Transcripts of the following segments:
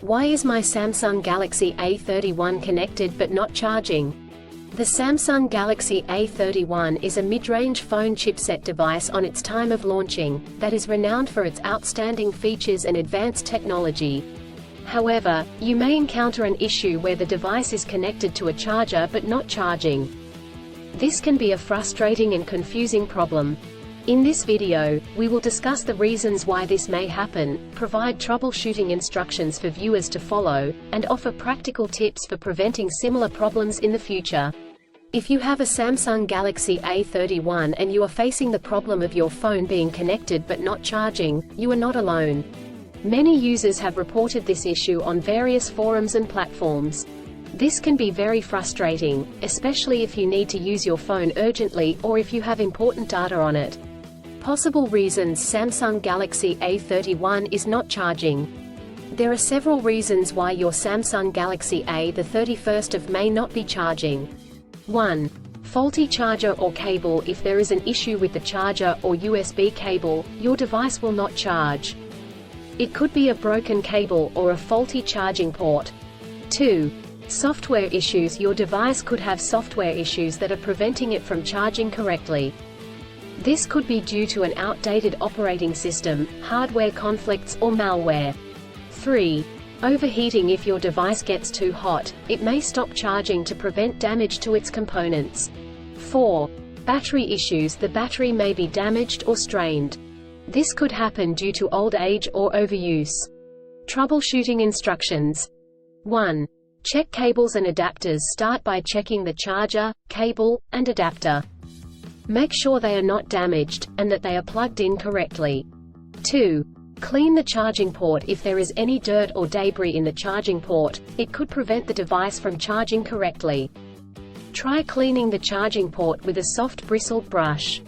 Why is my Samsung Galaxy A31 connected but not charging? The Samsung Galaxy A31 is a mid-range phone chipset device on its time of launching, that is renowned for its outstanding features and advanced technology. However, you may encounter an issue where the device is connected to a charger but not charging. This can be a frustrating and confusing problem. In this video, we will discuss the reasons why this may happen, provide troubleshooting instructions for viewers to follow, and offer practical tips for preventing similar problems in the future. If you have a Samsung Galaxy A31 and you are facing the problem of your phone being connected but not charging, you are not alone. Many users have reported this issue on various forums and platforms. This can be very frustrating, especially if you need to use your phone urgently or if you have important data on it. Possible reasons Samsung Galaxy A31 is not charging. There are several reasons why your Samsung Galaxy A31 may not be charging. 1. Faulty charger or cable. If there is an issue with the charger or USB cable, your device will not charge. It could be a broken cable or a faulty charging port. 2. Software issues. Your device could have software issues that are preventing it from charging correctly. This could be due to an outdated operating system, hardware conflicts, or malware. 3. Overheating. If your device gets too hot, it may stop charging to prevent damage to its components. 4. Battery issues. The battery may be damaged or strained. This could happen due to old age or overuse. Troubleshooting instructions. 1. Check cables and adapters. Start by checking the charger, cable, and adapter. Make sure they are not damaged, and that they are plugged in correctly. 2. Clean the charging port. If there is any dirt or debris in the charging port, it could prevent the device from charging correctly. Try cleaning the charging port with a soft bristled brush.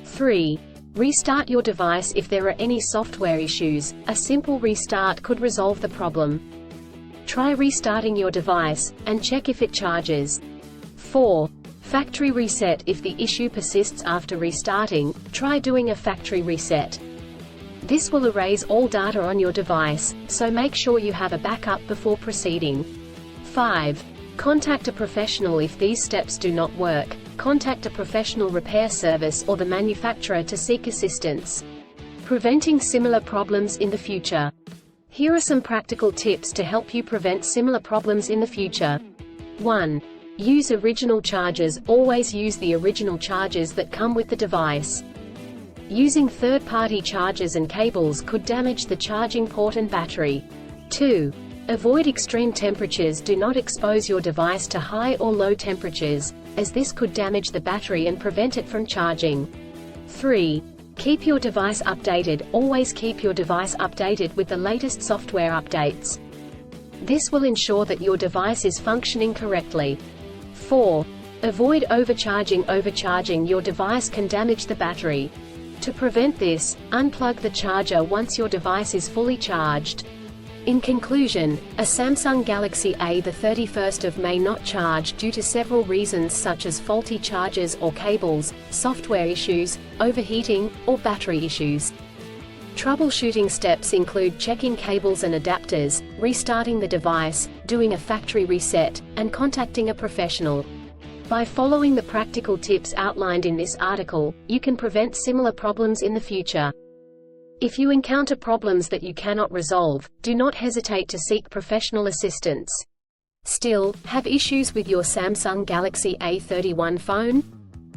3. Restart your device. If there are any software issues, a simple restart could resolve the problem. Try restarting your device, and check if it charges. 4. Factory reset. If the issue persists after restarting, try doing a factory reset. This will erase all data on your device, so make sure you have a backup before proceeding. 5. Contact a professional. If these steps do not work, contact a professional repair service or the manufacturer to seek assistance. Preventing similar problems in the future. Here are some practical tips to help you prevent similar problems in the future. 1. Use original chargers. Always use the original chargers that come with the device. Using third-party chargers and cables could damage the charging port and battery. 2. Avoid extreme temperatures. Do not expose your device to high or low temperatures, as this could damage the battery and prevent it from charging. 3. Keep your device updated. Always keep your device updated with the latest software updates. This will ensure that your device is functioning correctly. 4. Avoid overcharging. Overcharging your device can damage the battery. To prevent this, unplug the charger once your device is fully charged. In conclusion, a Samsung Galaxy A31 may not charge due to several reasons such as faulty chargers or cables, software issues, overheating, or battery issues. Troubleshooting steps include checking cables and adapters, restarting the device, doing a factory reset, and contacting a professional. By following the practical tips outlined in this article, you can prevent similar problems in the future. If you encounter problems that you cannot resolve, do not hesitate to seek professional assistance. Still, have issues with your Samsung Galaxy A31 phone?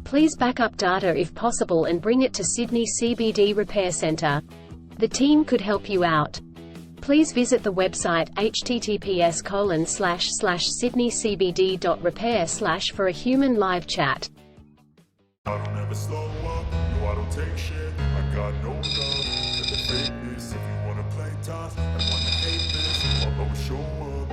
Please back up data if possible and bring it to Sydney CBD Repair Centre. The team could help you out. Please visit the website https://sydneycbd.repair/ for a human live chat. I don't ever slow up, no I don't take shit, I got no love for the fakeness. If you wanna play tough and wanna hate this, I'll always show up.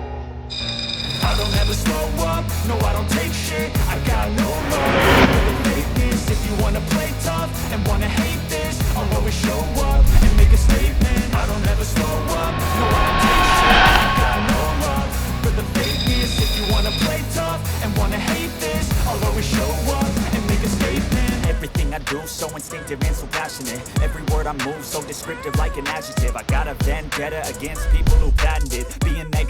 I don't ever slow up, no I don't take shit, I got no love for the fakeness. If you wanna play tough and wanna hate this, I'll always show up and make a statement. I don't ever slow up, no I don't take shit, I got no love for the fakeness. If you wanna play tough and wanna hate this, I'll always show up and make a statement. Everything I do, so instinctive and so passionate. Every word I move, so descriptive like an adjective. I got a vendetta against people who patented being negative